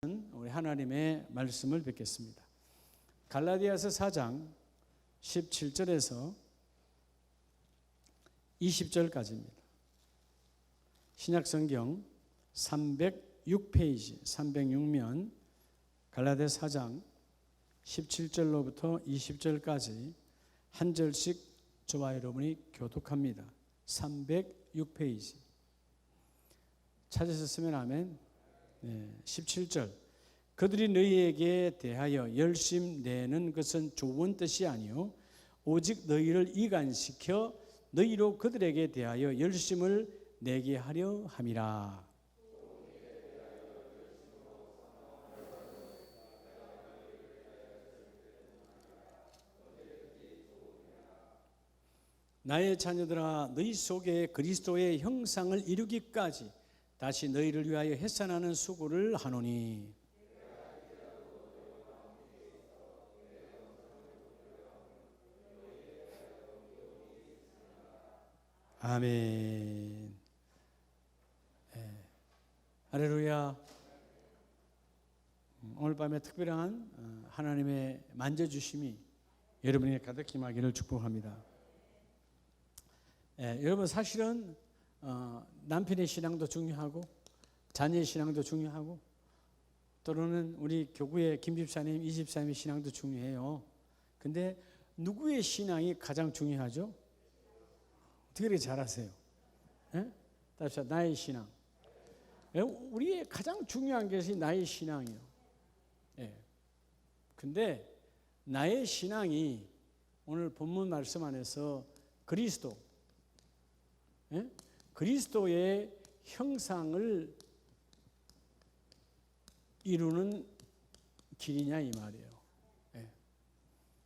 우리 하나님의 말씀을 뵙겠습니다. 갈라디아서 4장 17절에서 20절까지입니다. 신약성경 306페이지 306면 갈라디아 4장 17절로부터 20절까지 한 절씩 저와 여러분이 교독합니다. 306페이지 찾으셨으면 아멘. 17절 그들이 너희에게 대하여 열심 내는 것은 좋은 뜻이 아니요 오직 너희를 이간시켜 너희로 그들에게 대하여 열심을 내게 하려 함이라. 나의 자녀들아 너희 속에 그리스도의 형상을 이루기까지 다시 너희를 위하여 해산하는 수고를 하노니. 아멘. 할렐루야. 오늘 밤에 특별한 하나님의 만져주심이 여러분에게 가득 임하기를 축복합니다. 여러분 사실은 남편의 신앙도 중요하고 자녀의 신앙도 중요하고 또는 우리 교구의 김 집사님, 이 집사님의 신앙도 중요해요. 근데 누구의 신앙이 가장 중요하죠? 어떻게 그렇게 잘하세요? 다시 나의 신앙. 우리의 가장 중요한 것이 나의 신앙이에요. 근데 나의 신앙이 오늘 본문 말씀 안에서 그리스도의 형상을 이루는 길이냐 이 말이에요.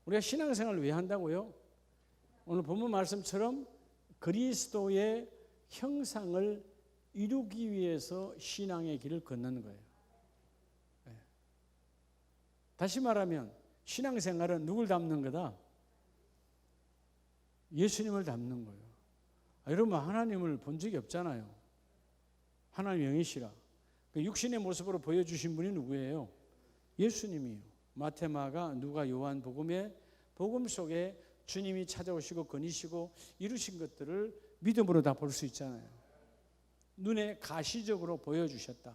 우리가 신앙생활을 왜 한다고요? 오늘 본문 말씀처럼 그리스도의 형상을 이루기 위해서 신앙의 길을 걷는 거예요. 다시 말하면 신앙생활은 누굴 닮는 거다? 예수님을 닮는 거예요. 여러분 하나님을 본 적이 없잖아요. 하나님 영이시라. 육신의 모습으로 보여주신 분이 누구예요? 예수님이에요. 마태, 마가, 누가, 요한 복음 속에 주님이 찾아오시고 거니시고 이루신 것들을 믿음으로 다 볼 수 있잖아요. 눈에 가시적으로 보여주셨다.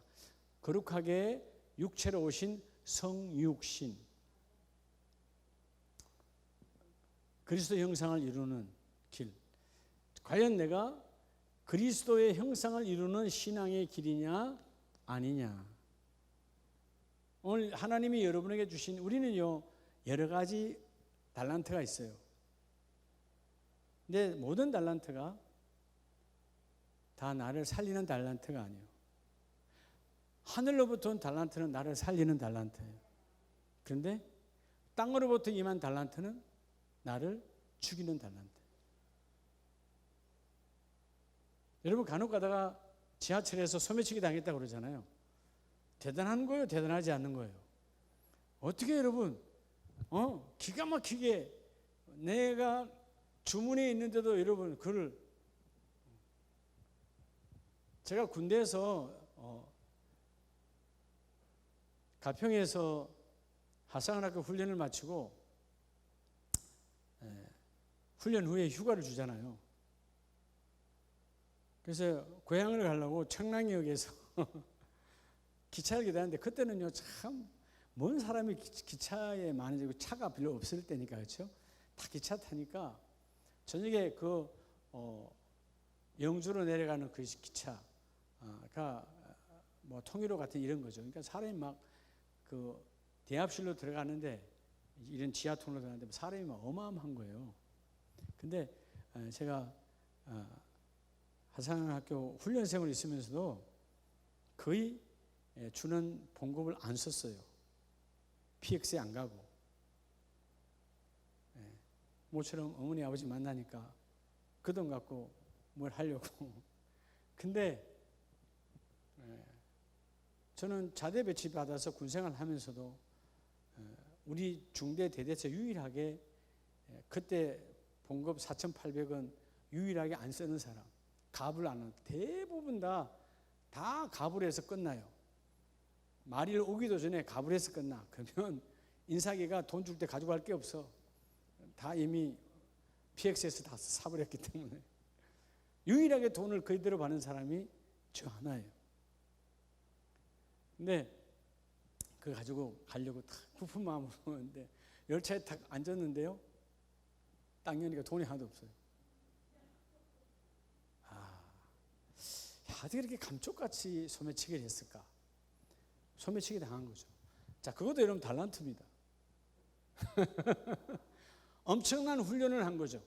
거룩하게 육체로 오신 성육신, 그리스도 형상을 이루는 길. 과연 내가 그리스도의 형상을 이루는 신앙의 길이냐 아니냐. 오늘 하나님이 여러분에게 주신, 우리는요 여러 가지 달란트가 있어요. 근데 모든 달란트가 다 나를 살리는 달란트가 아니에요. 하늘로부터 온 달란트는 나를 살리는 달란트예요. 그런데 땅으로부터 임한 달란트는 나를 죽이는 달란트. 여러분 간혹 가다가 지하철에서 소매치기 당했다고 그러잖아요. 대단한 거예요, 대단하지 않는 거예요? 어떻게 여러분 기가 막히게 내가 주문에 있는데도 여러분 그를, 제가 군대에서 가평에서 하사관학교 훈련을 마치고 훈련 후에 휴가를 주잖아요. 그래서 고향을 가려고 청량역에서 기차를 기다리는데, 그때는요 참 먼 사람이 기차에 많아지고 차가 별로 없을 때니까, 그렇죠? 다 기차 타니까 저녁에 영주로 내려가는 그 기차가 뭐 통일호 같은 이런 거죠. 그러니까 사람이 막 그 대합실로 들어가는데, 이런 지하 통로로 들어가는데 사람이 막 어마어마한 거예요. 근데 제가 하사관학교 훈련생으로 있으면서도 거의 주는 봉급을 안 썼어요. PX에 안 가고. 모처럼 어머니 아버지 만나니까 그 돈 갖고 뭘 하려고. 근데 저는 자대 배치 받아서 군생활 하면서도 우리 중대 대대체 유일하게 그때 봉급 4,800원 유일하게 안 쓰는 사람, 갑을 안 하는, 대부분 다 갑을 해서 끝나요. 말일 오기도 전에 가불해서 끝나. 그러면 인사기가 돈 줄 때 가져갈 게 없어. 다 이미 PX에서 다 사버렸기 때문에. 유일하게 돈을 그대로 받는 사람이 저 하나예요. 근데 그거 가지고 가려고 딱 부푼 마음으로 오는데 열차에 딱 앉았는데요. 딱 여니까 돈이 하나도 없어요. 어떻게 이렇게 감쪽같이 소매치기를 했을까? 소매치기 당한 거죠. 자, 그것도 여러분 달란트입니다. 엄청난 훈련을 한 거죠.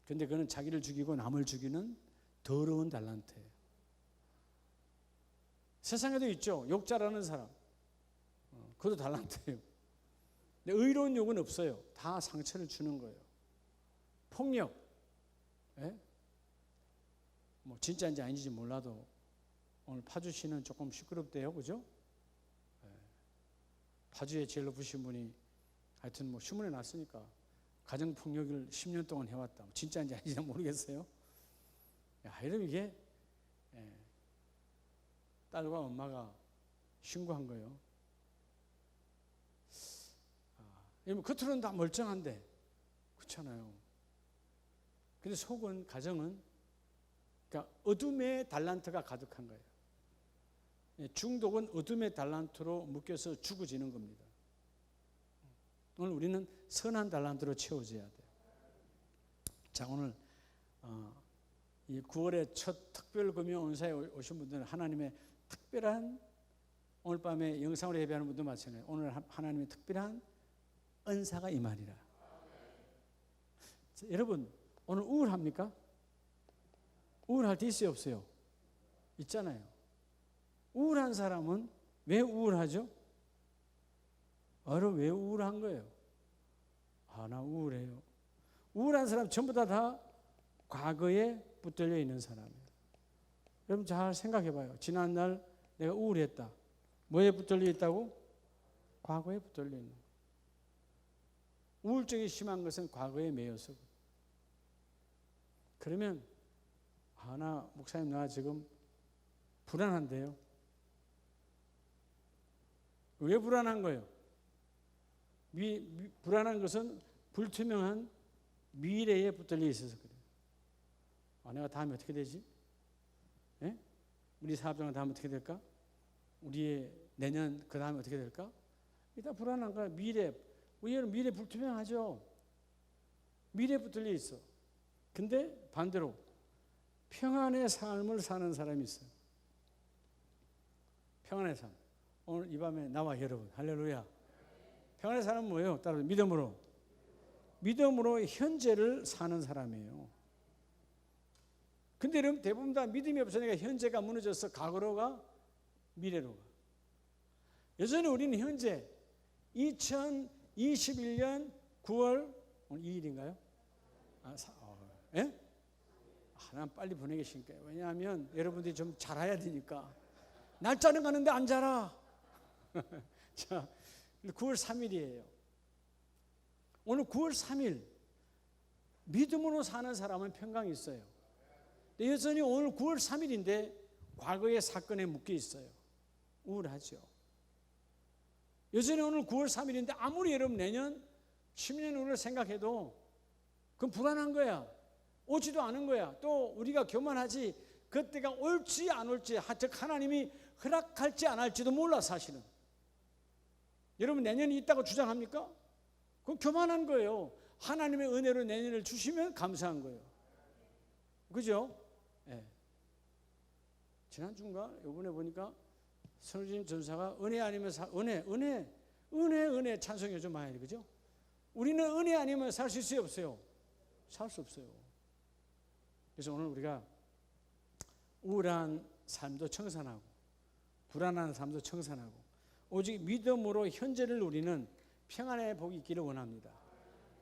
근데 그는 자기를 죽이고 남을 죽이는 더러운 달란트예요. 세상에도 있죠. 욕 잘하는 사람. 그것도 달란트예요. 근데 의로운 욕은 없어요. 다 상처를 주는 거예요. 폭력. 예? 뭐 진짜인지 아닌지 몰라도 오늘 파주시는 조금 시끄럽대요. 그죠? 예. 파주에 제일 높으신 분이 하여튼 뭐 신문에 났으니까 가정폭력을 10년 동안 해왔다. 진짜인지 아닌지 모르겠어요. 야, 이러면 이게 딸과 엄마가 신고한 거예요. 겉으로는 다 멀쩡한데 그렇잖아요. 근데 속은 가정은 그러니까 어둠의 달란트가 가득한 거예요. 중독은 어둠의 달란트로 묶여서 죽어지는 겁니다. 오늘 우리는 선한 달란트로 채워져야 돼요. 자, 오늘 이 9월의 첫 특별 금요 은사에 오신 분들은 하나님의 특별한 오늘 밤에 영상으로 예배하는 분도 마찬가지예요. 오늘 하나님의 특별한 은사가 임하리라. 자, 여러분 오늘 우울합니까? 우울할 때 있어요, 없어요? 있잖아요. 우울한 사람은 왜 우울하죠? 왜 우울한 거예요? 나 우울해요. 우울한 사람 전부 다 과거에 붙들려 있는 사람이에요. 여러분 잘 생각해 봐요. 지난날 내가 우울했다. 뭐에 붙들려 있다고? 과거에 붙들려 있는 거예요. 우울증이 심한 것은 과거에 매여서. 그러면 나 목사님 나 지금 불안한데요. 왜 불안한 거예요? 불안한 것은 불투명한 미래에 붙들려 있어서 그래요. 내가 다음에 어떻게 되지? 예? 우리 사업장은 다음에 어떻게 될까? 우리의 내년 그 다음에 어떻게 될까? 일단 불안한 거야. 미래 불투명하죠. 미래에 붙들려 있어. 근데 반대로 평안의 삶을 사는 사람이 있어요. 평안의 삶. 오늘 이 밤에 나와 여러분 할렐루야. 평안의 삶은 뭐예요? 따로 믿음으로 현재를 사는 사람이에요. 근데 여러분 대부분 다 믿음이 없으니까 현재가 무너져서 과거로 가, 미래로 가. 여전히 우리는 현재 2021년 9월 오늘 2일인가요? 예? 난 빨리 보내기 싫게. 왜냐하면 여러분들이 좀 자라야 되니까. 날짜는 가는데 안 자라. 자, 9월 3일이에요. 오늘 9월 3일 믿음으로 사는 사람은 평강이 있어요. 근데 여전히 오늘 9월 3일인데 과거의 사건에 묶여 있어요. 우울하죠. 여전히 오늘 9월 3일인데 아무리 여러분 내년 10년 후를 생각해도 그건 불안한 거야. 오지도 않은 거야. 또 우리가 교만하지 그때가 올지 안 올지 즉 하나님이 허락할지 안 할지도 몰라 사실은. 여러분 내년이 있다고 주장합니까? 그건 교만한 거예요. 하나님의 은혜로 내년을 주시면 감사한 거예요. 그죠? 네. 지난주인가 이번에 보니까 선우진 전사가 은혜 아니면 은혜 찬송해 좀 많이 그죠? 우리는 은혜 아니면 살 수 있어요 없어요? 살 수 없어요. 그래서 오늘 우리가 우울한 삶도 청산하고 불안한 삶도 청산하고 오직 믿음으로 현재를 누리는 평안의 복이 있기를 원합니다.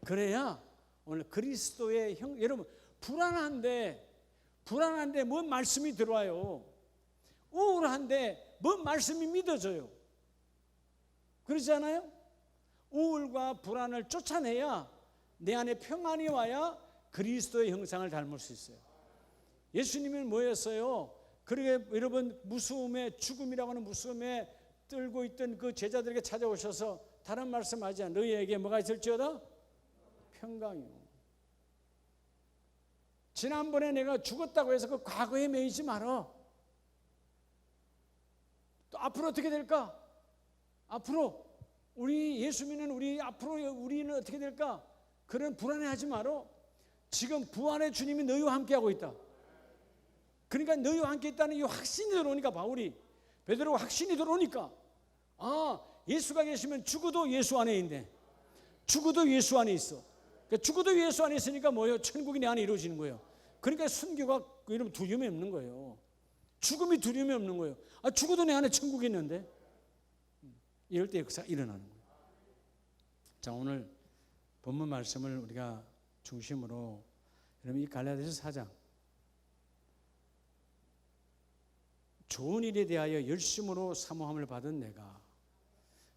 그래야 오늘 그리스도의 여러분 불안한데 뭔 말씀이 들어와요. 우울한데 뭔 말씀이 믿어져요. 그렇지 않아요? 우울과 불안을 쫓아내야 내 안에 평안이 와야 그리스도의 형상을 닮을 수 있어요. 예수님은 뭐였어요? 그러게 여러분 무서움에 죽음이라고 하는 무서움에 떨고 있던 그 제자들에게 찾아오셔서 다른 말씀하지 않아 너희에게 뭐가 있을지어다? 평강이요. 지난번에 내가 죽었다고 해서 그 과거에 매이지 말아. 또 앞으로 어떻게 될까? 앞으로 우리 예수 믿는 우리 앞으로 우리는 어떻게 될까? 그런 불안해하지 말어. 지금 부활의 주님이 너희와 함께하고 있다. 그러니까 너희와 함께 있다는 이 확신이 들어오니까 베드로가 확신이 들어오니까 예수가 계시면 죽어도 예수 안에 있네. 죽어도 예수 안에 있어. 그러니까 죽어도 예수 안에 있으니까 뭐예요? 천국이 내 안에 이루어지는 거예요. 그러니까 순교가 이러면 두려움이 없는 거예요. 죽음이 두려움이 없는 거예요. 죽어도 내 안에 천국이 있는데 이럴 때 역사가 일어나는 거예요. 자, 오늘 본문 말씀을 우리가 중심으로 여러분 이 갈라디아서 4장 좋은 일에 대하여 열심으로 사모함을 받은 내가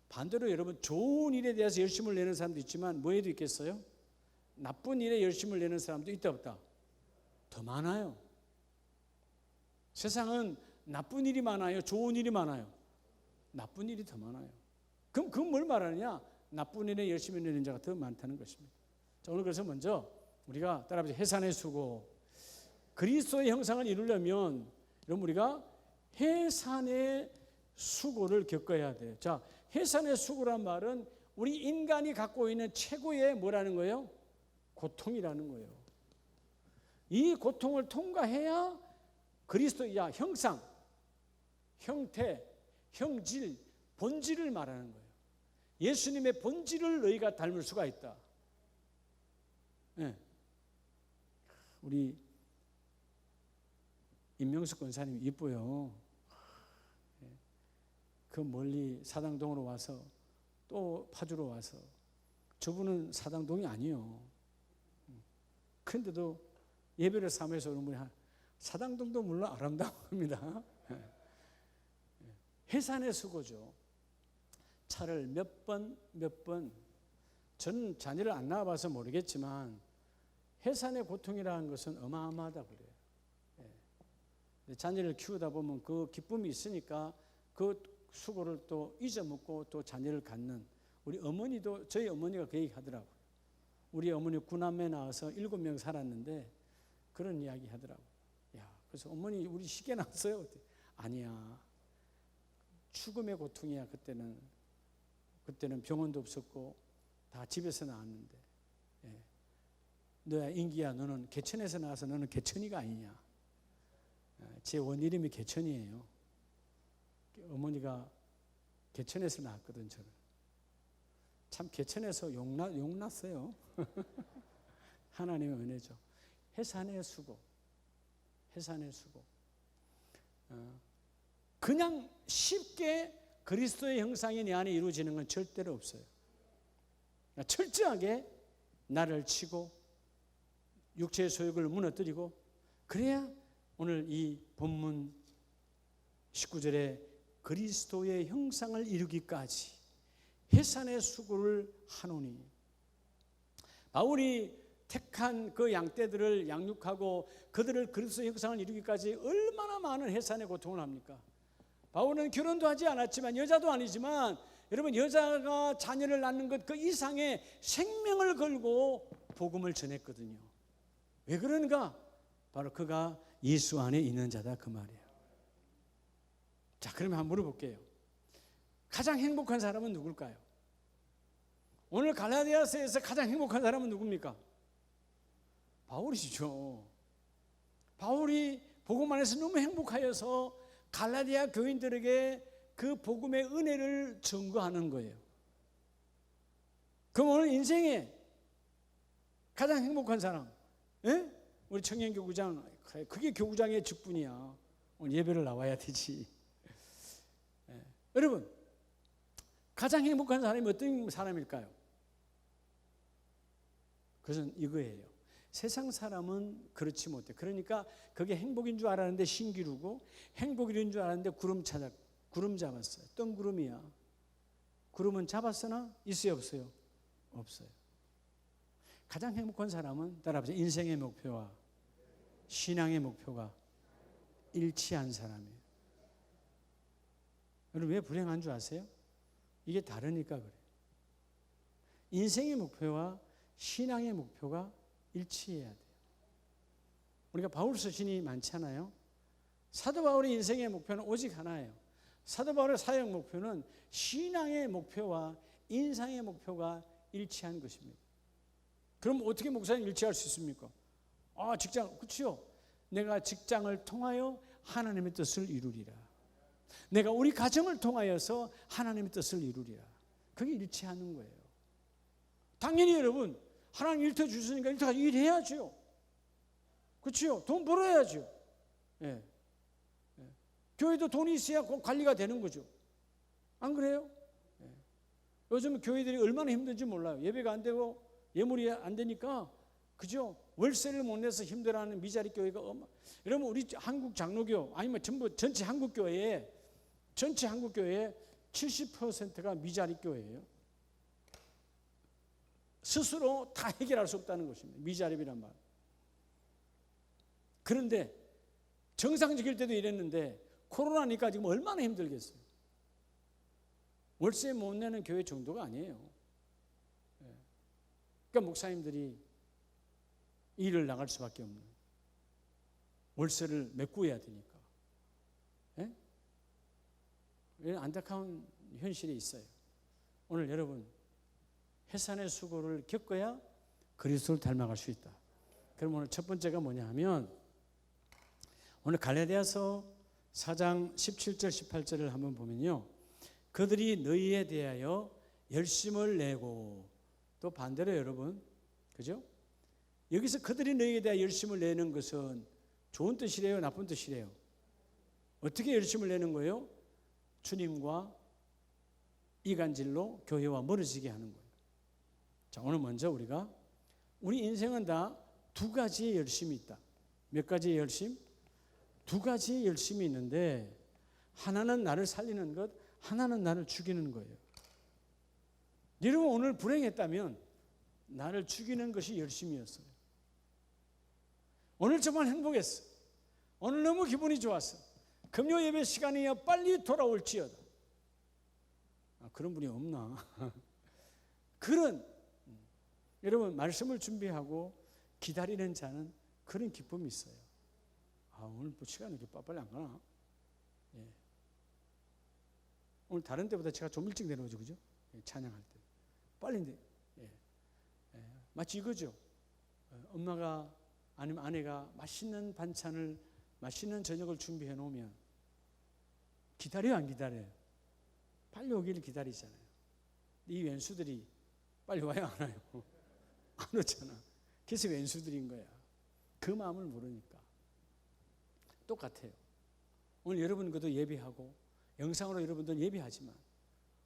반대로 여러분 좋은 일에 대해서 열심을 내는 사람도 있지만 뭐에도 있겠어요? 나쁜 일에 열심을 내는 사람도 있다 없다? 더 많아요. 세상은 나쁜 일이 많아요? 좋은 일이 많아요? 나쁜 일이 더 많아요. 그럼 그건 뭘 말하느냐? 나쁜 일에 열심히 내는 자가 더 많다는 것입니다. 자, 오늘 그래서 먼저 우리가 따라합시다. 해산의 수고. 그리스도의 형상을 이루려면 여러분 우리가 해산의 수고를 겪어야 돼요. 자, 해산의 수고란 말은 우리 인간이 갖고 있는 최고의 뭐라는 거예요? 고통이라는 거예요. 이 고통을 통과해야 그리스도의 형상, 형태, 형질, 본질을 말하는 거예요. 예수님의 본질을 너희가 닮을 수가 있다. 네. 우리 임명숙 권사님 이뻐요. 그 멀리 사당동으로 와서 또 파주로 와서 저분은 사당동이 아니에요. 그런데도 예배를 삼아서 오는 분이 사당동도 물론 아름다웁니다. 해산의 수고죠. 차를 몇 번 저는 자녀를 안 낳아봐서 모르겠지만 해산의 고통이라는 것은 어마어마하다 그래요. 자녀를 키우다 보면 그 기쁨이 있으니까 그 수고를 또 잊어먹고 또 자녀를 갖는 우리 어머니도 저희 어머니가 그 얘기 하더라고요. 우리 어머니 9남매 낳아서 7명 살았는데 그런 이야기 하더라고요. 그래서 어머니 우리 쉽게 낳았어요? 아니야. 죽음의 고통이야. 그때는 병원도 없었고 다 집에서 낳았는데 너야 인기야 너는 개천에서 나와서 너는 개천이가 아니냐. 제 원이름이 개천이에요. 어머니가 개천에서 낳았거든 저를. 참 개천에서 용났어요. 하나님의 은혜죠. 해산의 수고. 그냥 쉽게 그리스도의 형상이 내 안에 이루어지는 건 절대로 없어요. 철저하게 나를 치고 육체의 소욕을 무너뜨리고 그래야 오늘 이 본문 19절에 그리스도의 형상을 이루기까지 해산의 수고를 하노니 바울이 택한 그 양떼들을 양육하고 그들을 그리스도의 형상을 이루기까지 얼마나 많은 해산의 고통을 합니까? 바울은 결혼도 하지 않았지만 여자도 아니지만 여러분 여자가 자녀를 낳는 것 그 이상의 생명을 걸고 복음을 전했거든요. 왜 그런가? 바로 그가 예수 안에 있는 자다 그 말이에요. 자, 그러면 한번 물어볼게요. 가장 행복한 사람은 누굴까요? 오늘 갈라디아서에서 가장 행복한 사람은 누굽니까? 바울이죠. 바울이 복음 안에서 너무 행복하여서 갈라디아 교인들에게 그 복음의 은혜를 증거하는 거예요. 그럼 오늘 인생에 가장 행복한 사람, 우리 청년교구장, 그게 교구장의 직분이야. 오늘 예배를 나와야 되지. 여러분, 가장 행복한 사람이 어떤 사람일까요? 그것은 이거예요. 세상 사람은 그렇지 못해. 그러니까 그게 행복인 줄 알았는데 신기루고 행복인 줄 알았는데 구름 잡았어요. 뜬구름이야. 구름은 잡았으나 있어요 없어요? 없어요. 가장 행복한 사람은 따라합시다. 인생의 목표와 신앙의 목표가 일치한 사람이에요. 여러분 왜 불행한 줄 아세요? 이게 다르니까 그래요. 인생의 목표와 신앙의 목표가 일치해야 돼요. 우리가 바울 서신이 많잖아요. 사도 바울의 인생의 목표는 오직 하나예요. 사도 바울의 사역 목표는 신앙의 목표와 인상의 목표가 일치한 것입니다. 그럼 어떻게 목사님 일치할 수 있습니까? 직장, 그렇죠? 내가 직장을 통하여 하나님의 뜻을 이루리라. 내가 우리 가정을 통하여서 하나님의 뜻을 이루리라. 그게 일치하는 거예요. 당연히 여러분 하나님 일터 주시니까 일터 일해야죠. 그렇죠? 돈 벌어야죠. 예. 교회도 돈이 있어야 관리가 되는 거죠. 안 그래요? 예. 요즘 교회들이 얼마나 힘든지 몰라요. 예배가 안 되고 예물이 안 되니까 그죠? 월세를 못 내서 힘들어하는 미자리 교회가 여러분 우리 한국 장로교 아니면 전체 한국 교회에 70%가 미자리 교회예요. 스스로 다 해결할 수 없다는 것입니다. 미자립이란 말. 그런데 정상적일 때도 이랬는데 코로나니까 지금 얼마나 힘들겠어요. 월세 못 내는 교회 정도가 아니에요. 그러니까 목사님들이 일을 나갈 수밖에 없는, 월세를 메꾸어야 되니까. 이런 안타까운 현실이 있어요. 오늘 여러분 해산의 수고를 겪어야 그리스도를 닮아갈 수 있다. 그럼 오늘 첫 번째가 뭐냐 하면 오늘 갈라디아서 4장 17절 18절을 한번 보면요, 그들이 너희에 대하여 열심을 내고, 또 반대로 여러분 그죠? 여기서 그들이 너희에 대하여 열심을 내는 것은 좋은 뜻이래요, 나쁜 뜻이래요? 어떻게 열심을 내는 거예요? 주님과 이간질로 교회와 멀어지게 하는 거예요. 자, 오늘 먼저 우리 인생은 다 두 가지의 열심이 있다. 몇 가지의 열심? 두 가지의 열심이 있는데 하나는 나를 살리는 것, 하나는 나를 죽이는 거예요. 여러분 오늘 불행했다면 나를 죽이는 것이 열심이었어요. 오늘 정말 행복했어. 오늘 너무 기분이 좋았어. 금요 예배 시간이야 빨리 돌아올지어다. 그런 분이 없나? 여러분 말씀을 준비하고 기다리는 자는 그런 기쁨이 있어요. 오늘 시간이 이렇게 빨리 안 가나? 예. 오늘 다른 때보다 제가 좀 일찍 내려오죠, 그죠? 찬양할 때 빨리. 마치 이거죠. 엄마가 아니면 아내가 맛있는 반찬을, 맛있는 저녁을 준비해 놓으면 기다려요, 안 기다려요? 빨리 오기를 기다리잖아요. 이 왼수들이 빨리 와요, 안 와요? 안 오잖아. 그래서 왼수들인 거야. 그 마음을 모르니까. 똑같아요. 오늘 여러분 그도 예배하고 영상으로 여러분들 예배하지만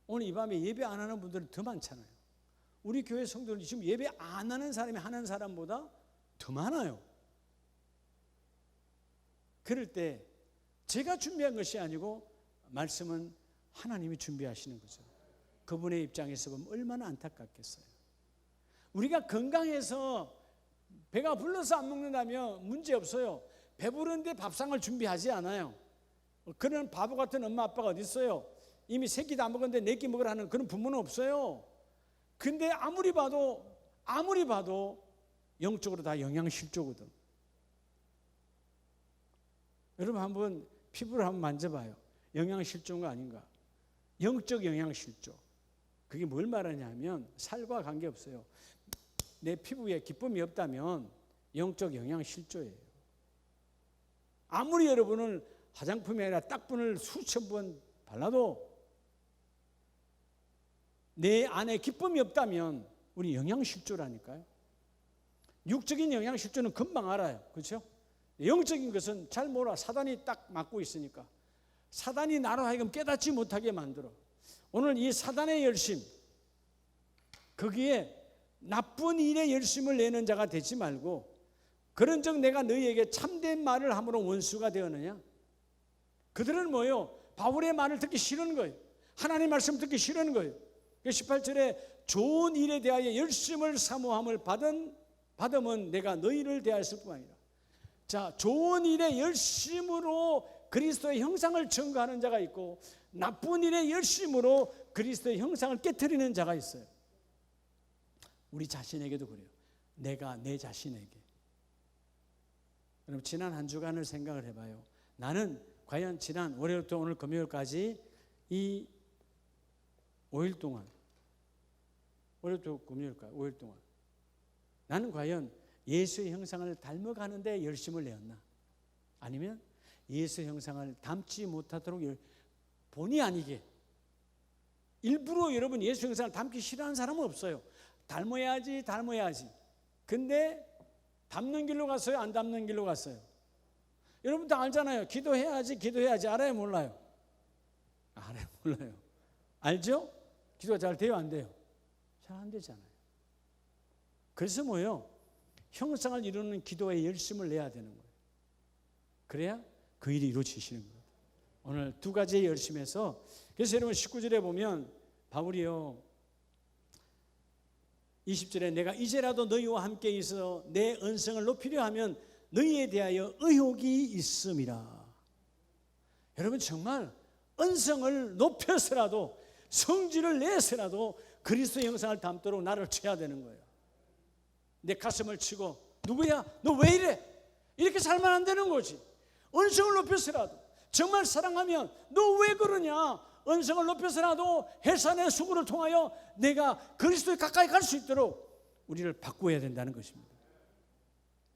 오늘 이 밤에 예배 안 하는 분들은 더 많잖아요. 우리 교회 성도들 지금 예배 안 하는 사람이 하는 사람보다 더 많아요. 그럴 때 제가 준비한 것이 아니고 말씀은 하나님이 준비하시는 거죠. 그분의 입장에서 보면 얼마나 안타깝겠어요. 우리가 건강해서 배가 불러서 안 먹는다면 문제 없어요. 배부른데 밥상을 준비하지 않아요. 그런 바보 같은 엄마 아빠가 어디 있어요? 이미 세 끼 다 먹었는데 네 끼 먹으라는 그런 부모는 없어요. 근데 아무리 봐도 영적으로 다 영양실조거든. 여러분 한번 피부를 한번 만져봐요. 영양실조인가 아닌가? 영적 영양실조. 그게 뭘 말하냐면 살과 관계없어요. 내 피부에 기쁨이 없다면 영적 영양실조예요. 아무리 여러분을 화장품이 아니라 딱분을 수천 번 발라도 내 안에 기쁨이 없다면 우리 영양실조라니까요. 육적인 영양실조는 금방 알아요. 그렇죠? 영적인 것은 잘 몰라. 사단이 딱 막고 있으니까. 사단이 나로 하여금 깨닫지 못하게 만들어. 오늘 이 사단의 열심, 거기에 나쁜 일에 열심을 내는 자가 되지 말고, 그런즉 내가 너희에게 참된 말을 함으로 원수가 되었느냐? 그들은 뭐예요? 바울의 말을 듣기 싫은 거예요. 하나님 말씀 듣기 싫은 거예요. 18절에 좋은 일에 대하여 열심을 사모함을 받으면 내가 너희를 대하였을 뿐 아니라, 자, 좋은 일에 열심으로 그리스도의 형상을 증거하는 자가 있고 나쁜 일에 열심으로 그리스도의 형상을 깨트리는 자가 있어요. 우리 자신에게도 그래요. 내가 내 자신에게. 여러분 지난 한 주간을 생각을 해봐요. 나는 과연 지난 월요일부터 오늘 금요일까지 이 5일 동안, 월요일부터 금요일까지 5일 동안 나는 과연 예수의 형상을 닮아가는 데 열심을 내었나? 아니면 예수의 형상을 닮지 못하도록 본의 아니게 일부러 여러분 예수 형상을 닮기 싫어하는 사람은 없어요. 닮아야지. 근데 닮는 길로 갔어요? 안 닮는 길로 갔어요? 여러분 다 알잖아요. 기도해야지. 알아요? 몰라요? 알아요? 몰라요? 알죠? 기도가 잘 돼요? 안 돼요? 잘 안 되잖아요. 그래서 뭐예요? 형상을 이루는 기도에 열심을 내야 되는 거예요. 그래야 그 일이 이루어지시는 거예요. 오늘 두 가지의 열심에서, 그래서 여러분 19절에 보면 바울이요 20절에 내가 이제라도 너희와 함께 있어 내 은성을 높이려 하면 너희에 대하여 의혹이 있음이라. 여러분 정말 은성을 높여서라도 성질을 내서라도 그리스도의 형상을 닮도록 나를 쳐야 되는 거예요. 내 가슴을 치고 누구야? 너 왜 이래? 이렇게 살면 안 되는 거지. 은성을 높여서라도 정말 사랑하면 너 왜 그러냐? 은성을 높여서라도 해산의 수고를 통하여 내가 그리스도에 가까이 갈 수 있도록 우리를 바꾸어야 된다는 것입니다.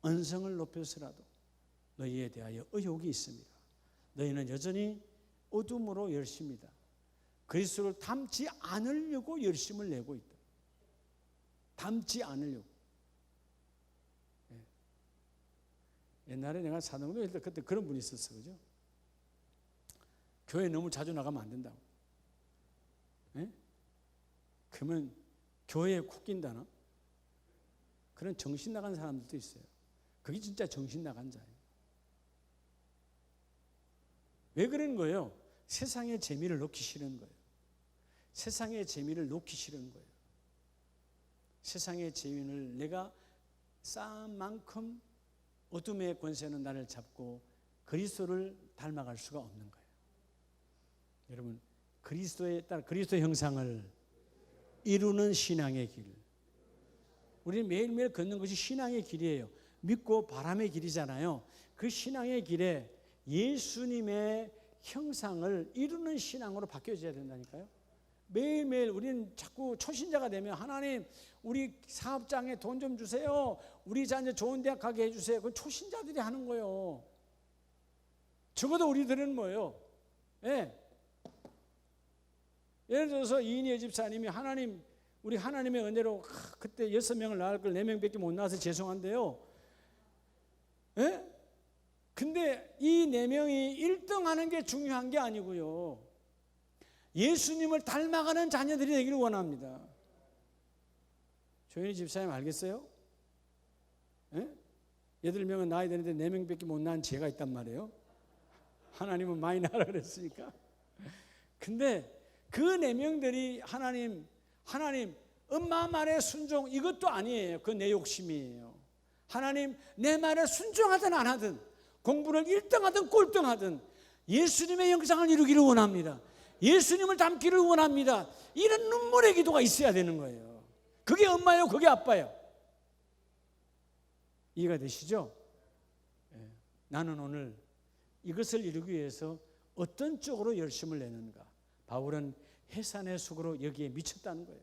은성을 높여서라도 너희에 대하여 의혹이 있습니다. 너희는 여전히 어둠으로 열심이다. 그리스도를 닮지 않으려고 열심을 내고 있다. 닮지 않으려고. 옛날에 내가 사동교회 때 그때 그런 분이 있었어, 그죠? 교회 너무 자주 나가면 안 된다고. 예? 그러면 교회에 콕 낀다나? 그런 정신 나간 사람들도 있어요. 그게 진짜 정신 나간 자예요. 왜 그러는 거예요? 세상의 재미를 놓기 싫은 거예요. 세상의 재미를 놓기 싫은 거예요. 세상의 재미를 내가 쌓은 만큼 어둠의 권세는 나를 잡고 그리스도를 닮아갈 수가 없는 거예요. 여러분 그리스도에 따라 그리스도의 형상을 이루는 신앙의 길. 우리는 매일매일 걷는 것이 신앙의 길이에요. 믿고 바람의 길이잖아요. 그 신앙의 길에 예수님의 형상을 이루는 신앙으로 바뀌어져야 된다니까요. 매일매일 우리는 자꾸 초신자가 되면 하나님 우리 사업장에 돈 좀 주세요. 우리 자녀 좋은 대학 가게 해주세요. 그건 초신자들이 하는 거예요. 적어도 우리들은 뭐예요? 예. 예를 들어서 이인희 집사님이 하나님 우리 하나님의 은혜로 그때 6명을 낳을 걸 4명밖에 못 낳아서 죄송한데요. 예? 근데 이 4명이 1등 하는 게 중요한 게 아니고요. 예수님을 닮아가는 자녀들이 되기를 원합니다. 조현희 집사님 알겠어요? 예? 8명은 낳아야 되는데 4명밖에 못 낳은 죄가 있단 말이에요. 하나님은 많이 낳으라 그랬으니까. 근데 그 4명들이 하나님 엄마 말에 순종 이것도 아니에요. 그 내 욕심이에요. 하나님 내 말에 순종하든 안 하든 공부를 1등하든 꼴등하든 예수님의 형상을 이루기를 원합니다. 예수님을 닮기를 원합니다. 이런 눈물의 기도가 있어야 되는 거예요. 그게 엄마예요, 그게 아빠예요. 이해가 되시죠? 네. 나는 오늘 이것을 이루기 위해서 어떤 쪽으로 열심을 내는가. 바울은 해산의 수고로 여기에 미쳤다는 거예요.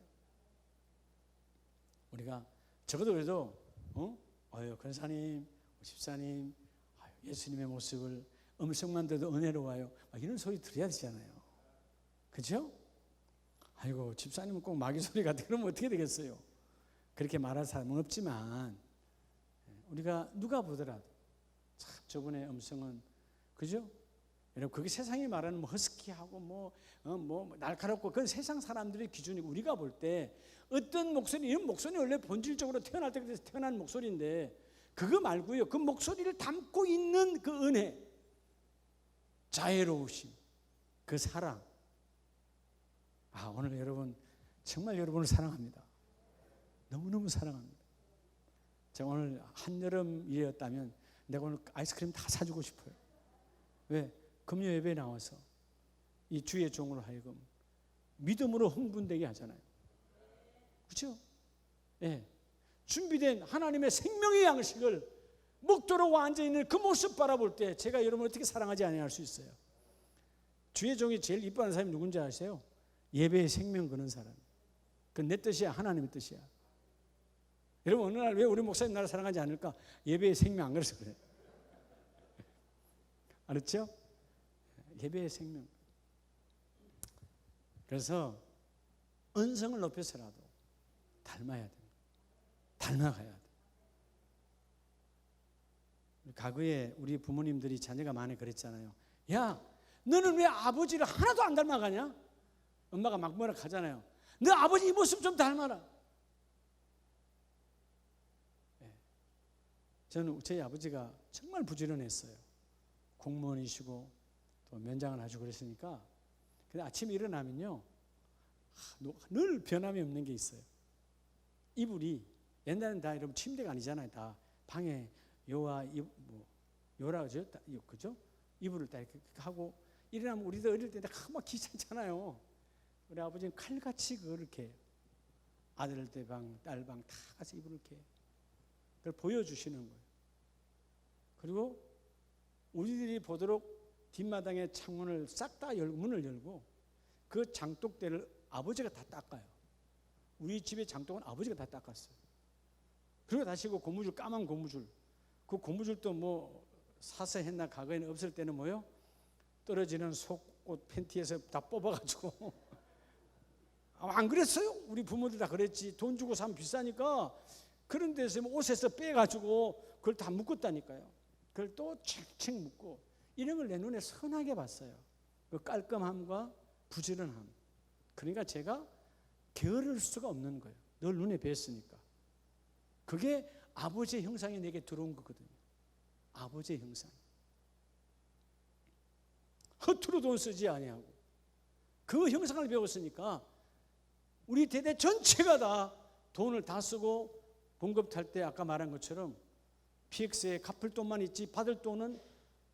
우리가 적어도 그래도 권사님, 집사님, 예수님의 모습을 음성만 들어도 은혜로워요. 이런 소리 들어야 되잖아요. 그렇죠? 아이고 집사님은 꼭 마귀 소리 같아. 그러면 어떻게 되겠어요? 그렇게 말할 사람은 없지만 우리가 누가 보더라도 참 저분의 음성은 그죠? 여러분 그게 세상이 말하는 뭐 허스키하고 뭐 날카롭고 그건 세상 사람들의 기준이고 우리가 볼 때 어떤 목소리 이런 목소리 원래 본질적으로 태어날 때 태어난 목소리인데 그거 말고요. 그 목소리를 담고 있는 그 은혜, 자애로우심, 그 사랑. 오늘 여러분 정말 여러분을 사랑합니다. 너무너무 사랑합니다. 제가 오늘 한여름이었다면 내가 오늘 아이스크림 다 사주고 싶어요. 왜? 금요 예배에 나와서 이 주의 종으로 하여금 믿음으로 흥분되게 하잖아요. 그렇죠? 예. 준비된 하나님의 생명의 양식을 먹도록 앉아있는 그 모습 바라볼 때 제가 여러분을 어떻게 사랑하지 아니할 수 있어요? 주의 종이 제일 이뻐하는 사람이 누군지 아세요? 예배의 생명 거는 사람. 그건 내 뜻이야, 하나님의 뜻이야. 여러분 어느 날 왜 우리 목사님 나를 사랑하지 않을까? 예배의 생명 안 걸어서 그래. 알았죠? 예배의 생명. 그래서 언성을 높여서라도 닮아야 됩니다. 닮아가야 돼. 과거에 우리 부모님들이 자녀가 많이 그랬잖아요. 야, 너는 왜 아버지를 하나도 안 닮아가냐? 엄마가 막 뭐라 하잖아요. 너 아버지 이 모습 좀 닮아라. 네. 저는 저희 아버지가 정말 부지런했어요. 공무원이시고 또 면장을 하시고 그랬으니까. 근데 아침에 일어나면요, 늘 변함이 없는 게 있어요. 이불이 옛날엔 다 여러분 침대가 아니잖아요. 다 방에 요와 요라 그죠? 이불을 딱 이렇게 하고 일어나면 우리도 어릴 때 막 귀찮잖아요. 우리 아버지는 칼같이 그렇게 아들 방, 딸 방 다 가서 이불을 이렇게 그걸 보여주시는 거예요. 그리고 우리들이 보도록 뒷마당에 창문을 싹 다 문을 열고 그 장독대를 아버지가 다 닦아요. 우리 집의 장독은 아버지가 다 닦았어요. 그리고 다시 그 고무줄, 까만 고무줄, 그 고무줄도 뭐 사서 했나 과거에는 없을 때는 뭐요? 떨어지는 속옷 팬티에서 다 뽑아가지고 안 그랬어요? 우리 부모들 다 그랬지. 돈 주고 사면 비싸니까 그런 데서 옷에서 빼가지고 그걸 다 묶었다니까요. 그걸 또 책책 묶고 이런 걸 내 눈에 선하게 봤어요. 그 깔끔함과 부지런함. 그러니까 제가 게으를 수가 없는 거예요. 늘 눈에 뵀으니까. 그게 아버지의 형상이 내게 들어온 거거든요. 아버지의 형상. 허투루 돈 쓰지 아니하고 그 형상을 배웠으니까 우리 대대 전체가 다 돈을 다 쓰고 봉급 탈 때 아까 말한 것처럼 PX에 갚을 돈만 있지 받을 돈은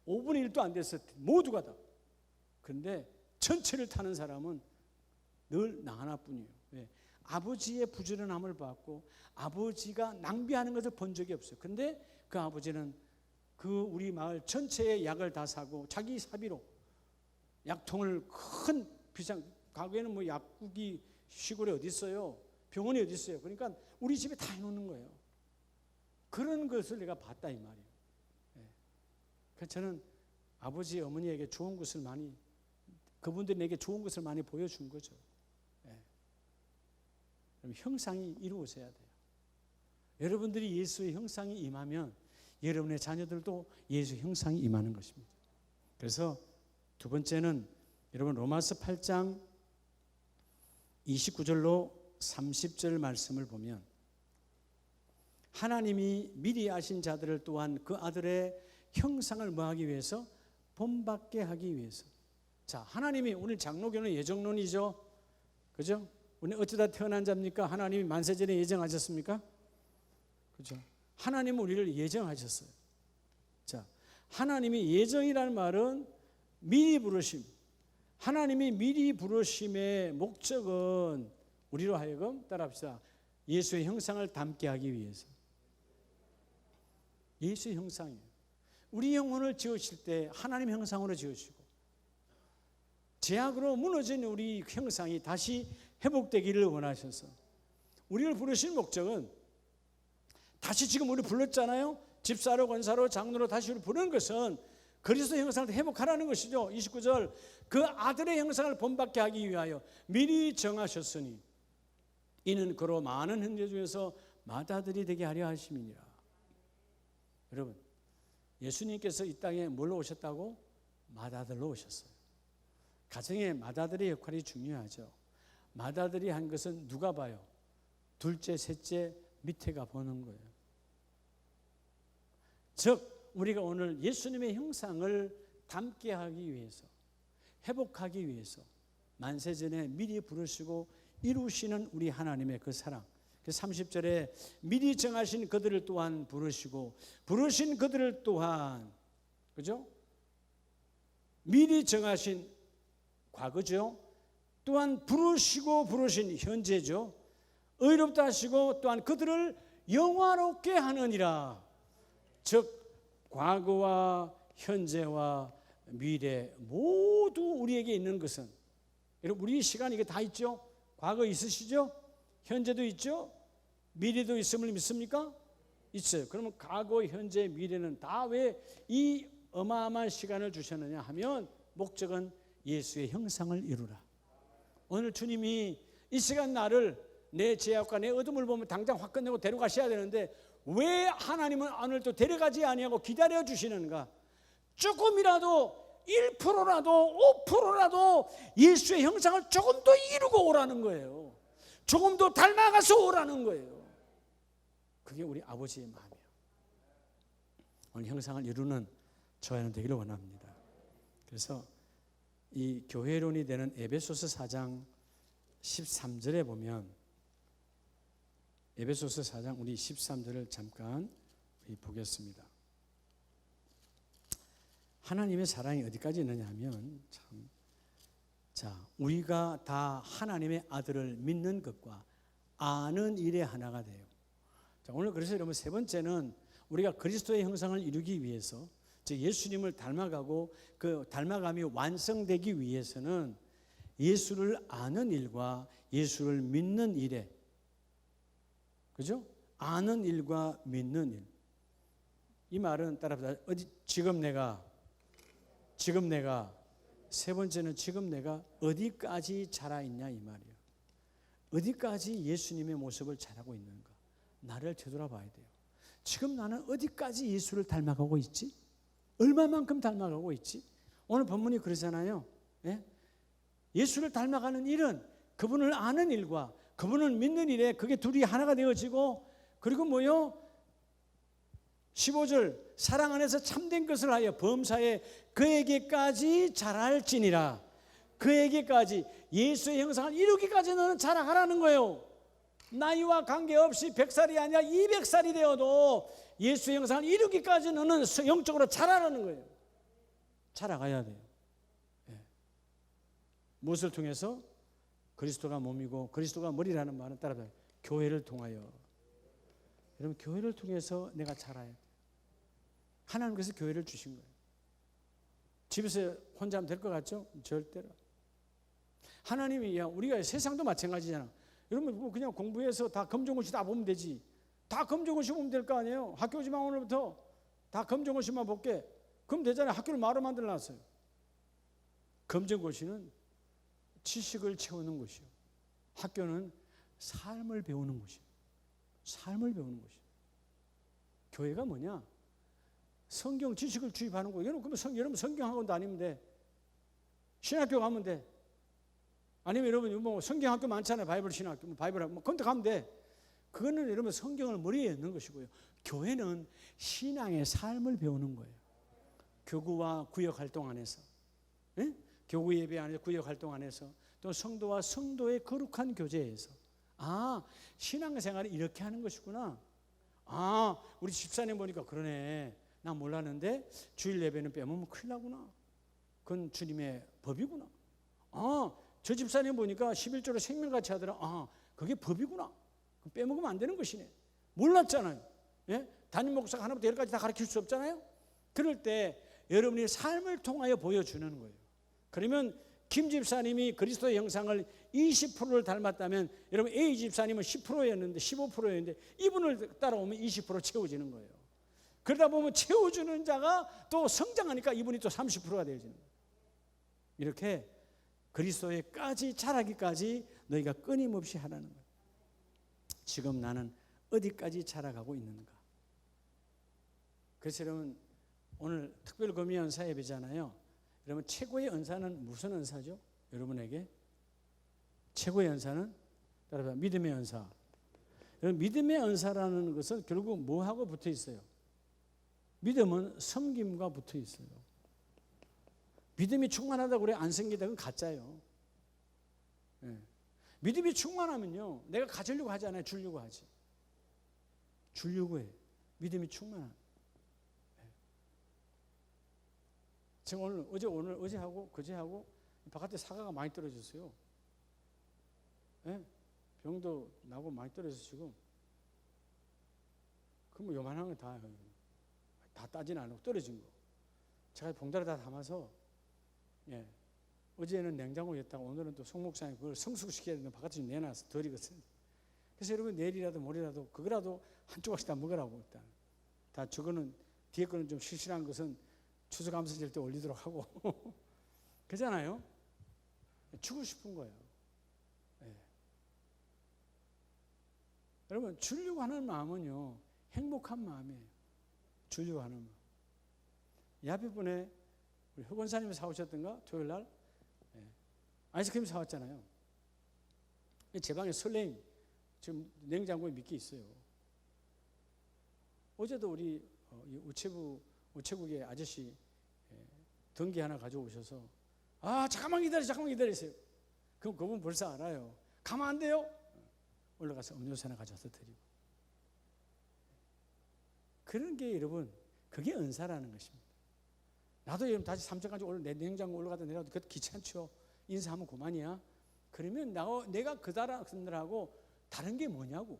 5분의 1도 안 됐을 때 모두가 다. 그런데 전체를 타는 사람은 늘 나 하나뿐이에요. 왜? 아버지의 부지런함을 봤고 아버지가 낭비하는 것을 본 적이 없어요. 그런데 그 아버지는 그 우리 마을 전체의 약을 다 사고 자기 사비로 약통을 큰 비싼, 과거에는 뭐 약국이 시골에 어디 있어요? 병원이 어디 있어요? 그러니까 우리 집에 다 해놓는 거예요. 그런 것을 내가 봤다 이 말이에요. 그래서 저는 아버지 어머니에게 좋은 것을 많이, 그분들이 내게 좋은 것을 많이 보여준 거죠. 그럼 형상이 이루어져야 돼요. 여러분들이 예수의 형상이 임하면 여러분의 자녀들도 예수의 형상이 임하는 것입니다. 그래서 두 번째는 여러분 로마서 8장 29절로 30절 말씀을 보면 하나님이 미리 아신 자들을 또한 그 아들의 형상을 뭐하기 위해서? 본받게 하기 위해서. 자, 하나님이, 오늘 장로교는 예정론이죠. 그죠? 우리 어쩌다 태어난 자입니까? 하나님이 만세전에 예정하셨습니까? 그죠? 하나님은 우리를 예정하셨어요. 자, 하나님이 예정이라는 말은 미리 부르심. 하나님이 미리 부르심의 목적은 우리로 하여금 따라합시다. 예수의 형상을 닮게 하기 위해서. 예수의 형상이에요. 우리 영혼을 지으실 때 하나님 형상으로 지으시고 죄악으로 무너진 우리 형상이 다시 회복되기를 원하셔서 우리를 부르신 목적은 다시 지금 우리 불렀잖아요. 집사로, 권사로, 장로로 다시 우리 부르는 것은 그리스도 형상을 회복하라는 것이죠. 29절, 그 아들의 형상을 본받게 하기 위하여 미리 정하셨으니 이는 그로 많은 형제 중에서 맏아들이 되게 하려 하심이니라. 여러분, 예수님께서 이 땅에 뭘로 오셨다고? 맏아들로 오셨어요. 가정의 맏아들의 역할이 중요하죠. 맏아들이 한 것은 누가 봐요? 둘째, 셋째, 밑에가 보는 거예요. 즉 우리가 오늘 예수님의 형상을 닮게 하기 위해서, 회복하기 위해서 만세전에 미리 부르시고 이루시는 우리 하나님의 그 사랑, 30절에 미리 정하신 그들을 또한 부르시고 부르신 그들을 또한, 그죠? 미리 정하신 과거죠. 또한 부르시고 부르신 현재죠. 의롭다 하시고 또한 그들을 영화롭게 하느니라. 즉 과거와 현재와 미래 모두 우리에게 있는 것은, 여러분 우리 시간 이게 다 있죠? 과거 있으시죠? 현재도 있죠? 미래도 있음을 믿습니까? 있어요. 그러면 과거, 현재, 미래는 다 왜 이 어마어마한 시간을 주셨느냐 하면 목적은 예수의 형상을 이루라. 오늘 주님이 이 시간 나를 내 죄악과 내 어둠을 보면 당장 확 끝내고 데려가셔야 되는데 왜 하나님은 오늘도 데려가지 아니하고 기다려 주시는가? 조금이라도 1%라도 5%라도 예수의 형상을 조금 더 이루고 오라는 거예요. 조금 더 닮아가서 오라는 거예요. 그게 우리 아버지의 마음이에요. 오늘 형상을 이루는 저희는 되기를 원합니다. 그래서 이 교회론이 되는 에베소서 4장 13절에 보면, 에베소서 4장 우리 13절을 잠깐 보겠습니다. 하나님의 사랑이 어디까지 있느냐 하면 참, 자, 우리가 다 하나님의 아들을 믿는 것과 아는 일에 하나가 돼요. 자, 오늘 그래서 여러분 세 번째는 우리가 그리스도의 형상을 이루기 위해서, 즉 예수님을 닮아가고 그 닮아감이 완성되기 위해서는 예수를 아는 일과 예수를 믿는 일에, 그죠? 아는 일과 믿는 일. 이 말은 따라서 어디 지금 내가 세 번째는 지금 내가 어디까지 자라 있냐 이 말이에요. 어디까지 예수님의 모습을 잘하고 있는가? 나를 되돌아봐야 돼요. 지금 나는 어디까지 예수를 닮아가고 있지? 얼마만큼 닮아가고 있지? 오늘 본문이 그러잖아요. 예? 예수를 닮아가는 일은 그분을 아는 일과 그분을 믿는 일에 그게 둘이 하나가 되어지고, 그리고 뭐요? 15절 사랑 안에서 참된 것을 하여 범사에 그에게까지 자랄지니라. 그에게까지 예수의 형상을 이루기까지 너는 자라가라는 거예요. 나이와 관계없이 100살이 아니라 200살이 되어도 예수의 형상을 이루기까지 너는 영적으로 자라라는 거예요. 자라가야 돼요. 예. 무엇을 통해서? 그리스도가 몸이고 그리스도가 머리라는 말은 따라서 교회를 통하여. 여러분 교회를 통해서 내가 자라야 돼요. 하나님께서 교회를 주신 거예요. 집에서 혼자 하면 될 것 같죠? 절대로. 하나님이, 야, 우리가 세상도 마찬가지잖아. 여러분 뭐 그냥 공부해서 다 검정고시 다 보면 되지. 다 검정고시 보면 될 거 아니에요. 학교 오지마 오늘부터 다 검정고시만 볼게. 그럼 되잖아요. 학교를 마로 만들어놨어요. 검정고시는 지식을 채우는 곳이요. 학교는 삶을 배우는 곳이요. 삶을 배우는 곳이요. 교회가 뭐냐? 성경 지식을 주입하는 거예요. 여러분 성경학원도 아니면 돼. 신학교 가면 돼. 아니면 여러분 뭐 성경학교 많잖아요. 바이블 신학교, 바이블 뭐 그런데 가면 돼. 그거는 여러분 성경을 머리에 넣는 것이고요. 교회는 신앙의 삶을 배우는 거예요. 교구와 구역 활동 안에서, 예? 교구 예배 안에서, 구역 활동 안에서, 또 성도와 성도의 거룩한 교제에서, 아, 신앙생활을 이렇게 하는 것이구나. 아, 우리 집사님 보니까 그러네. 나 몰랐는데 주일 예배는 빼먹으면 큰일 나구나. 그건 주님의 법이구나. 아, 저 집사님 보니까 11조로 생명같이 하더라. 아, 그게 법이구나. 빼먹으면 안 되는 것이네. 몰랐잖아요. 예? 담임 목사가 하나부터 열까지 다 가르칠 수 없잖아요. 그럴 때 여러분이 삶을 통하여 보여주는 거예요. 그러면 김 집사님이 그리스도의 형상을 20%를 닮았다면 여러분 A 집사님은 10%였는데 15%였는데 이분을 따라오면 20% 채워지는 거예요. 그러다 보면 채워주는 자가 또 성장하니까 이분이 또 30%가 되어지는 거예요. 이렇게 그리스도에까지 자라기까지 너희가 끊임없이 하라는 거예요. 지금 나는 어디까지 자라가고 있는가? 그래서 여러분 오늘 특별검의 은사 예배잖아요. 여러분 최고의 은사는 무슨 은사죠? 여러분에게 최고의 은사는 따라서 믿음의 은사. 여러분 믿음의 은사라는 것은 결국 뭐하고 붙어 있어요? 믿음은 섬김과 붙어 있어요. 믿음이 충만하다고 그래 안 섬기다 그건 가짜예요. 예. 믿음이 충만하면요, 내가 가지려고 하지 않아요. 주려고 하지. 주려고 해. 믿음이 충만한. 제가 어제하고 그제하고 바깥에 사과가 많이 떨어졌어요. 네? 병도 나고 많이 떨어져서 지금. 그럼 요만한 거 다 따진 않고 떨어진 거. 제가 봉다리 다 담아서, 예. 어제는 냉장고였다가 오늘은 또 송목상에 그걸 성숙시켜야 되는 바깥에 좀 내놔서 덜이거든. 그래서 여러분 내일이라도 모레라도 그거라도 한 조각씩 다 먹으라고 일단. 다 저거는 뒤에 거는 좀 실실한 것은 추수감사절 때 올리도록 하고 그잖아요. 주고 싶은 거예요. 예. 여러분 주려고 하는 마음은요 행복한 마음이에요. 주려고 하는 마음. 이 앞에 분에 우리 흑 원사님이 사오셨던가 토요일 날 아이스크림 사왔잖아요. 제 방에 설레임 지금 냉장고에 몇 개 있어요. 어제도 우리 우체국의 아저씨 등기 하나 가져오셔서 잠깐만 기다리세요. 그럼 그분 벌써 알아요. 가면 안 돼요. 올라가서 음료수 하나 가져와서 드리고. 그런 게 여러분 그게 은사라는 것입니다. 나도 여러분 다시 3층까지 내 냉장고 올라가다 내려도 그것도 귀찮죠. 인사하면 그만이야. 그러면 내가 그 사람들하고 다른 게 뭐냐고.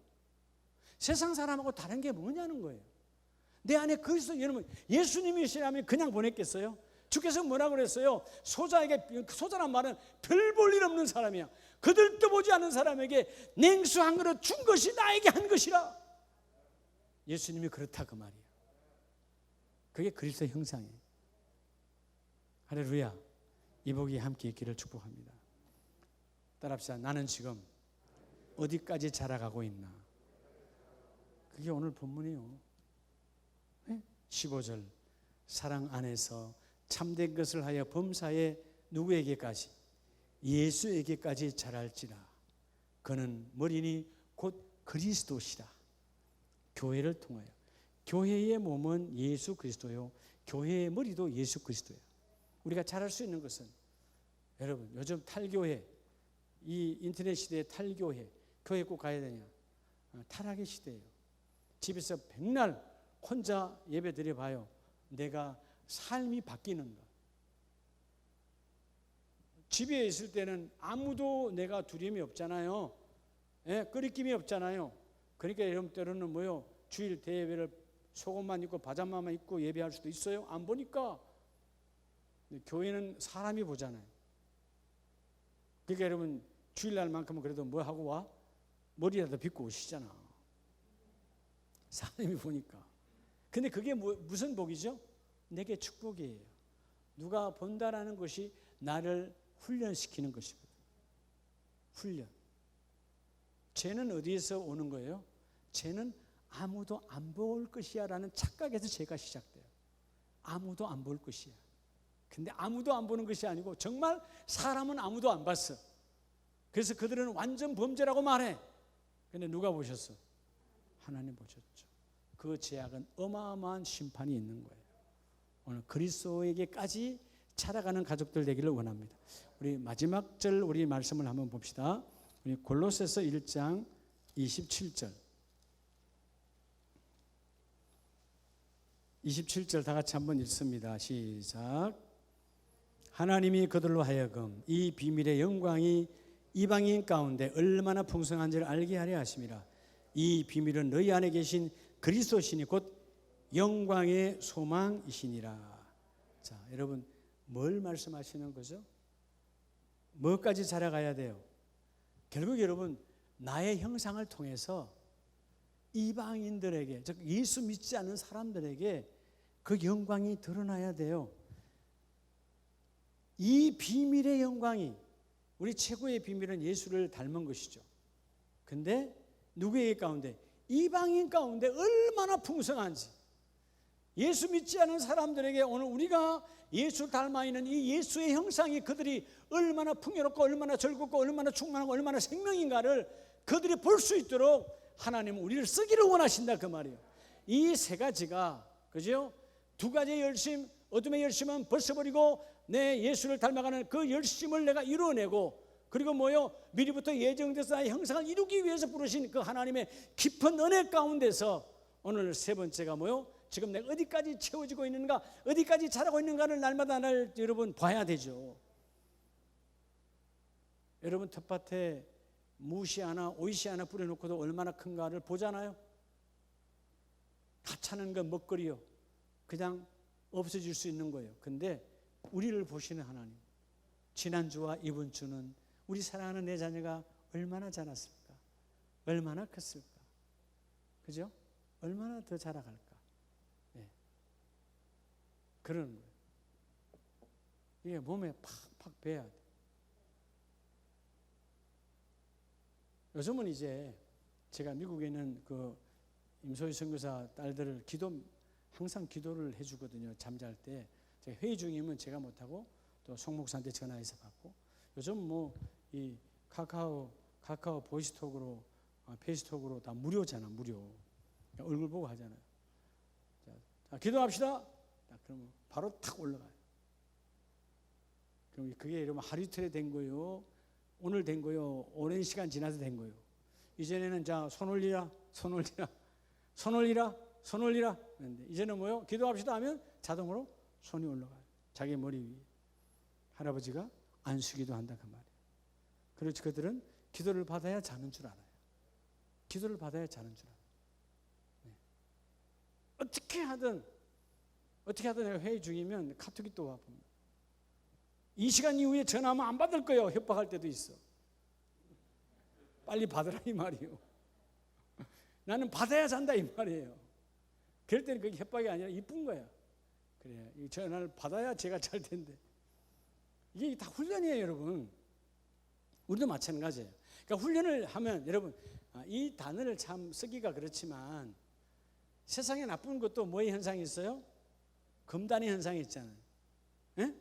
세상 사람하고 다른 게 뭐냐는 거예요. 내 안에 그리스도 여러분 예수님이시라면 그냥 보냈겠어요? 주께서 뭐라고 그랬어요? 소자란 말은 별 볼 일 없는 사람이야. 그들도 보지 않은 사람에게 냉수 한 그릇 준 것이 나에게 한 것이라. 예수님이 그렇다 그 말이에요. 그게 그리스도의 형상이에요. 할렐루야. 이 복이 함께 있기를 축복합니다. 따라합시다. 나는 지금 어디까지 자라가고 있나? 그게 오늘 본문이요. 15절 사랑 안에서 참된 것을 하여 범사에 누구에게까지? 예수에게까지 자랄지라. 그는 머리니 곧 그리스도시라. 교회를 통하여. 교회의 몸은 예수 그리스도요. 교회의 머리도 예수 그리스도예요. 우리가 자랄 수 있는 것은 여러분 요즘 탈교회, 이 인터넷 시대의 탈교회, 교회 꼭 가야 되냐? 타락의 시대예요. 집에서 백날 혼자 예배 드려봐요. 내가 삶이 바뀌는가? 집에 있을 때는 아무도 내가 두려움이 없잖아요. 끄리낌이 없잖아요. 그러니까 여러분 때로는 뭐요? 주일 대예배를 속옷만 입고 바자마만 입고 예배할 수도 있어요. 안 보니까. 교회는 사람이 보잖아요. 그러니까 여러분 주일날만큼은 그래도 뭐 하고 와? 머리라도 빗고 오시잖아. 사람이 보니까. 근데 그게 무슨 복이죠? 내게 축복이에요. 누가 본다라는 것이 나를 훈련시키는 것이거든. 훈련. 죄는 어디에서 오는 거예요? 죄는 아무도 안 볼 것이야 라는 착각에서 죄가 시작돼요. 아무도 안 볼 것이야. 근데 아무도 안 보는 것이 아니고 정말 사람은 아무도 안 봤어. 그래서 그들은 완전 범죄라고 말해. 근데 누가 보셨어? 하나님 보셨죠. 그 죄악은 어마어마한 심판이 있는 거예요. 오늘 그리스도에게까지 자라가는 가족들 되기를 원합니다. 우리 마지막 절 우리 말씀을 한번 봅시다. 우리 골로새서 1장 27절. 27절 다 같이 한번 읽습니다. 시작. 하나님이 그들로 하여금 이 비밀의 영광이 이방인 가운데 얼마나 풍성한지를 알게 하려 하심이라. 이 비밀은 너희 안에 계신 그리스도시니 곧 영광의 소망이시니라. 자, 여러분 뭘 말씀하시는 거죠? 뭐까지 자라가야 돼요? 결국 여러분 나의 형상을 통해서 이방인들에게, 즉 예수 믿지 않는 사람들에게 그 영광이 드러나야 돼요. 이 비밀의 영광이, 우리 최고의 비밀은 예수를 닮은 것이죠. 근데 누구의 가운데? 이방인 가운데 얼마나 풍성한지. 예수 믿지 않은 사람들에게 오늘 우리가 예수를 닮아 있는 이 예수의 형상이 그들이 얼마나 풍요롭고 얼마나 즐겁고 얼마나 충만하고 얼마나 생명인가를 그들이 볼 수 있도록 하나님은 우리를 쓰기를 원하신다 그 말이에요. 이 세 가지가, 그죠? 두 가지의 열심, 어둠의 열심은 벌써버리고 내 예수를 닮아가는 그 열심을 내가 이루어내고, 그리고 뭐요? 미리부터 예정돼서 나의 형상을 이루기 위해서 부르신 그 하나님의 깊은 은혜 가운데서 오늘 세 번째가 뭐요? 지금 내가 어디까지 채워지고 있는가, 어디까지 자라고 있는가를 날마다 여러분 봐야 되죠. 여러분 텃밭에 무시 하나 오이시 하나 뿌려놓고도 얼마나 큰가를 보잖아요. 하찮은 건 먹거리요, 그냥 없어질 수 있는 거예요. 근데 우리를 보시는 하나님, 지난주와 이번 주는 우리 사랑하는 내 자녀가 얼마나 자랐을까, 얼마나 컸을까, 그죠? 얼마나 더 자라갈까. 네. 그런 거예요. 이게 몸에 팍팍 배야 돼. 요즘은 이제 제가 미국에 있는 그 임소희 선교사 딸들을 항상 기도를 해주거든요. 잠잘 때 제가 회의 중이면 제가 못하고 또 송 목사한테 전화해서 받고, 요즘 뭐 이 카카오 보이스톡으로 페이스톡으로 다 무료잖아, 무료. 얼굴 보고 하잖아요. 자, 기도합시다. 그러면 바로 탁 올라가요. 그럼 그게 이러면 하루 이틀에 된 거예요, 오늘 된 거예요, 오랜 시간 지나서 된 거예요. 이전에는 자, 손 올리라, 손 올리라, 손 올리라, 손 올리라. 그런데 이제는 뭐요? 기도합시다 하면 자동으로 손이 올라가요. 자기 머리 위에. 할아버지가 안수기도 한다 그 말이에요. 그렇지, 그들은 기도를 받아야 자는 줄 알아요. 기도를 받아야 자는 줄 알아요. 네. 어떻게 하든 내가 회의 중이면 카톡이 또 와 봅니다. 이 시간 이후에 전화하면 안 받을 거예요. 협박할 때도 있어. 빨리 받으라 이 말이에요. 나는 받아야 잔다 이 말이에요. 그럴 때는 그게 협박이 아니라 이쁜 거야. 그래, 이 전화를 받아야 제가 잘 텐데. 이게 다 훈련이에요, 여러분. 우리도 마찬가지예요. 그러니까 훈련을 하면 여러분, 이 단어를 참 쓰기가 그렇지만 세상에 나쁜 것도 뭐의 현상이 있어요? 금단의 현상이 있잖아요. 에?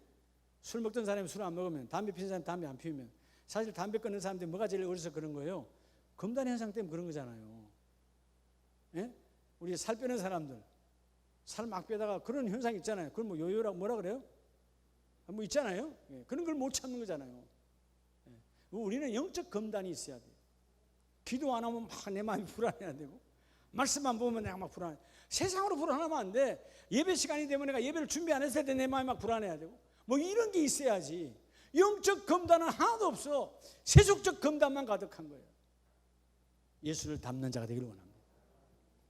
술 먹던 사람이 술 안 먹으면, 담배 피는 사람이 담배 안 피우면, 사실 담배 끊는 사람들이 뭐가 제일 어려서 그런 거예요? 금단의 현상 때문에 그런 거잖아요. 예? 우리 살 빼는 사람들, 살 막 빼다가 그런 현상이 있잖아요. 그걸 뭐 요요라고 뭐라 그래요? 뭐 있잖아요. 예, 그런 걸 못 참는 거잖아요. 예. 우리는 영적 금단이 있어야 돼요. 기도 안 하면 막 내 마음이 불안해야 되고, 말씀 안 보면 내가 막 불안해. 세상으로 불안하면 안 돼. 예배 시간이 되면 내가 예배를 준비 안 했을 때 내 마음이 막 불안해야 되고, 뭐 이런 게 있어야지. 영적 금단은 하나도 없어. 세속적 금단만 가득한 거예요. 예수를 닮는 자가 되기를 원합니다.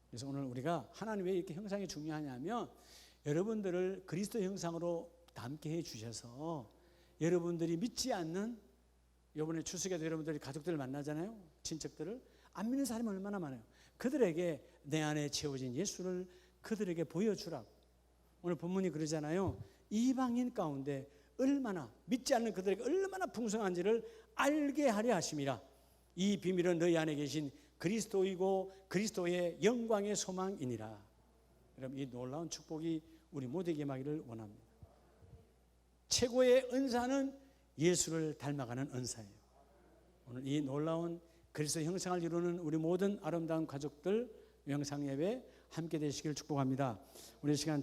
그래서 오늘 우리가 하나님 왜 이렇게 형상이 중요하냐면, 여러분들을 그리스도 형상으로 닮게 해 주셔서 여러분들이 믿지 않는, 이번에 추석에도 여러분들이 가족들을 만나잖아요. 친척들을. 안 믿는 사람이 얼마나 많아요. 그들에게 내 안에 채워진 예수를 그들에게 보여주라고. 오늘 본문이 그러잖아요. 이방인 가운데 얼마나, 믿지 않는 그들에게 얼마나 풍성한지를 알게 하려 하심이라. 이 비밀은 너희 안에 계신 그리스도이고 그리스도의 영광의 소망이니라. 여러분, 이 놀라운 축복이 우리 모두에게 임하기를 원합니다. 최고의 은사는 예수를 닮아가는 은사예요. 오늘 이 놀라운 그리스도 형상을 이루는 우리 모든 아름다운 가족들 영상 예배 함께 되시길 축복합니다. 우리 시간